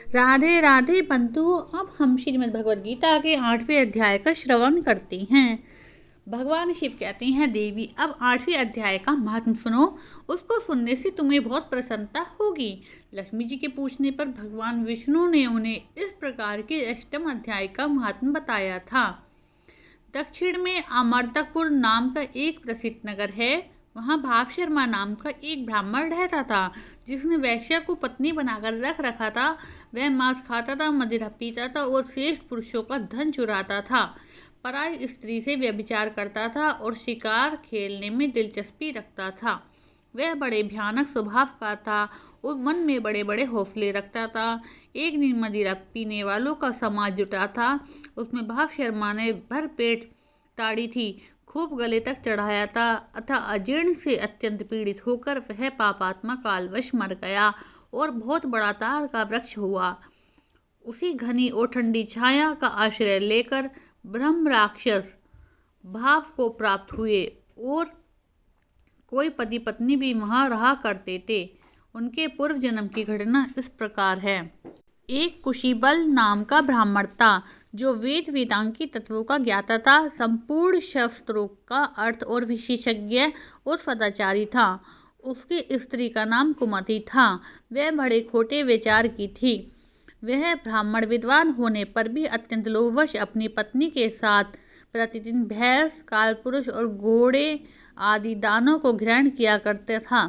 राधे राधे बंधुओं, अब हम श्रीमद् भगवद गीता के 8वें अध्याय का श्रवण करते हैं। भगवान शिव कहते हैं, देवी अब 8वें अध्याय का महात्म सुनो। उसको सुनने से तुम्हें बहुत प्रसन्नता होगी। लक्ष्मी जी के पूछने पर भगवान विष्णु ने उन्हें इस प्रकार के अष्टम अध्याय का महात्म बताया था। दक्षिण में अमर्तकपुर नाम का एक प्रसिद्ध नगर है। वहाँ भाव शर्मा नाम का एक ब्राह्मण रहता था, जिसने वैश्या को पत्नी बनाकर रख रखा था। वह मांस खाता था, मदिरा पीता था और श्रेष्ठ पुरुषों का धन चुराता था। पराई स्त्री से व्यभिचार करता था और शिकार खेलने में दिलचस्पी रखता था। वह बड़े भयानक स्वभाव का था और मन में बड़े बड़े हौसले रखता था। एक दिन मदिरा पीने वालों का समाज जुटा था। उसमें भाव शर्मा ने भर पेट ताड़ी थी, खूब गले तक चढ़ाया था अतः अजीर्ण से अत्यंत पीड़ित होकर वह पापात्मा कालवश मर गया और बहुत बड़ा ताड़ का वृक्ष हुआ। उसी घनी और ठंडी छाया का आश्रय लेकर ब्रह्म राक्षस भाव को प्राप्त हुए और कोई पति पत्नी भी वहाँ रहा करते थे। उनके पूर्व जन्म की घटना इस प्रकार है। एक कुशीबल नाम का ब्राह्मण था, जो वेद वेदांगी तत्वों का ज्ञाता था, संपूर्ण शास्त्रों का अर्थ और विशेषज्ञ और सदाचारी था। उसकी स्त्री का नाम कुमति था। वह बड़े खोटे विचार की थी। वह ब्राह्मण विद्वान होने पर भी अत्यंत लोभवश अपनी पत्नी के साथ प्रतिदिन भैंस, कालपुरुष और घोड़े आदि दानों को ग्रहण किया करता था,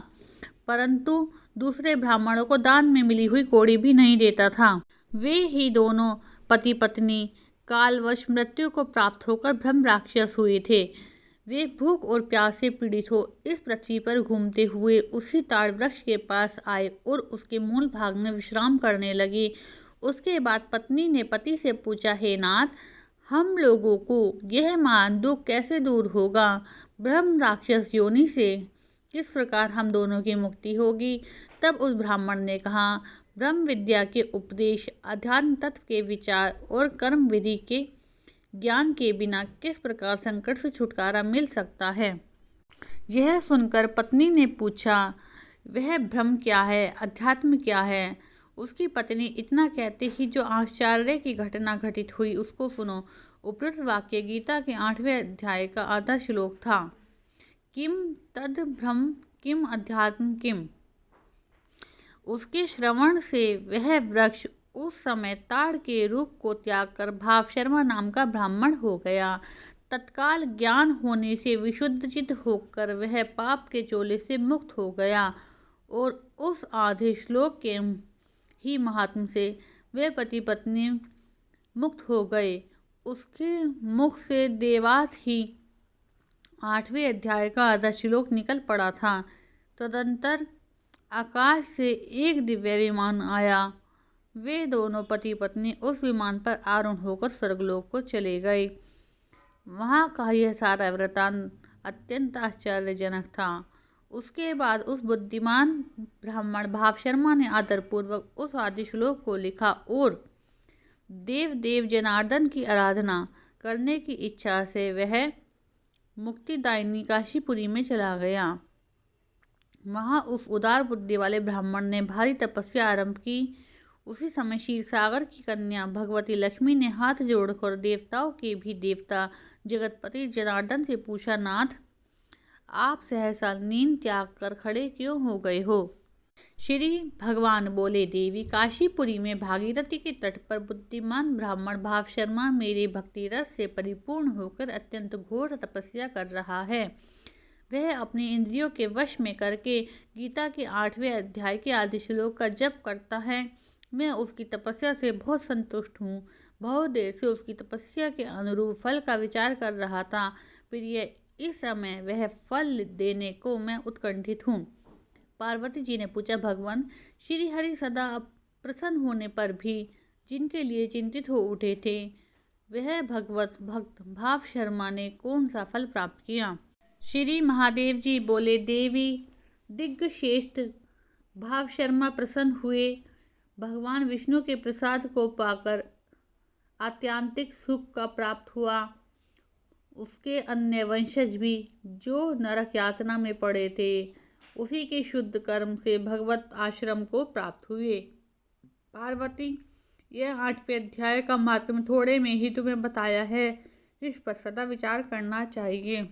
परंतु दूसरे ब्राह्मणों को दान में मिली हुई कौड़ी भी नहीं देता था। वे ही दोनों पति पत्नी कालवश मृत्यु को प्राप्त होकर ब्रह्म राक्षस हुए थे। वे भूख और प्यास से पीड़ित हो इस पृथ्वी पर घूमते हुए उसी ताड़ वृक्ष के पास आए और उसके मूल भाग में विश्राम करने लगे। उसके बाद पत्नी ने पति से पूछा, हे नाथ, हम लोगों को यह महान दुख कैसे दूर होगा? ब्रह्म राक्षस योनि से किस प्रकार हम दोनों की मुक्ति होगी? तब उस ब्राह्मण ने कहा, ब्रह्म विद्या के उपदेश, अध्यात्म तत्व के विचार और कर्म विधि के ज्ञान के बिना किस प्रकार संकट से छुटकारा मिल सकता है? यह सुनकर पत्नी ने पूछा, वह ब्रह्म क्या है, अध्यात्म क्या है? उसकी पत्नी इतना कहते ही जो आश्चर्य की घटना घटित हुई उसको सुनो। उपरोक्त वाक्य गीता के 8वें अध्याय का आधा श्लोक था। किम तद ब्रह्म किम अध्यात्म किम। उसके श्रवण से वह वृक्ष उस समय ताड़ के रूप को त्याग कर भाव शर्मा नाम का ब्राह्मण हो गया। तत्काल ज्ञान होने से विशुद्ध चित्त होकर वह पाप के चोले से मुक्त हो गया और उस आधे श्लोक के ही महात्म से वे पति पत्नी मुक्त हो गए। उसके मुख से देवात ही 8वें अध्याय का आधा श्लोक निकल पड़ा था। तदंतर आकाश से एक दिव्य विमान आया। वे दोनों पति पत्नी उस विमान पर आरूढ़ होकर स्वर्गलोक को चले गए। वहाँ का यह सारा वृतांत अत्यंत आश्चर्यजनक था। उसके बाद उस बुद्धिमान ब्राह्मण भाव शर्मा ने आदरपूर्वक उस आदि श्लोक को लिखा और देव जनार्दन की आराधना करने की इच्छा से वह मुक्तिदायिनी काशीपुरी में चला गया। वहाँ उस उदार बुद्धि वाले ब्राह्मण ने भारी तपस्या आरंभ की। उसी समय क्षीर सागर की कन्या भगवती लक्ष्मी ने हाथ जोड़कर देवताओं के भी देवता जगतपति जनार्दन से पूछा, नाथ, आप सहसा नींद त्याग कर खड़े क्यों हो गए हो? श्री भगवान बोले, देवी, काशीपुरी में भागीरथी के तट पर बुद्धिमान ब्राह्मण भाव शर्मा मेरे भक्ति रस से परिपूर्ण होकर अत्यंत घोर तपस्या कर रहा है। वह अपनी इंद्रियों के वश में करके गीता के 8वें अध्याय के आदि श्लोक का जप करता है। मैं उसकी तपस्या से बहुत संतुष्ट हूँ। बहुत देर से उसकी तपस्या के अनुरूप फल का विचार कर रहा था। प्रिय, इस समय वह फल देने को मैं उत्कंठित हूँ। पार्वती जी ने पूछा, भगवान, श्री हरि सदा प्रसन्न होने पर भी जिनके लिए चिंतित हो उठे थे, वह भगवत भक्त भाव शर्मा ने कौन सा फल प्राप्त किया? श्री महादेव जी बोले, देवी, दिग्ग श्रेष्ठ भाव शर्मा प्रसन्न हुए। भगवान विष्णु के प्रसाद को पाकर आत्यांतिक सुख का प्राप्त हुआ। उसके अन्य वंशज भी जो नरक यातना में पड़े थे, उसी के शुद्ध कर्म से भगवत आश्रम को प्राप्त हुए। पार्वती, यह 8वें अध्याय का महत्व थोड़े में ही तुम्हें बताया है, इस पर सदा विचार करना चाहिए।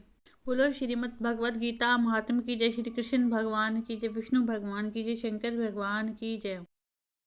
बोलो श्रीमद् भगवद गीता महात्म की जय। श्री कृष्ण भगवान की जय, विष्णु भगवान की जय, शंकर भगवान की जय।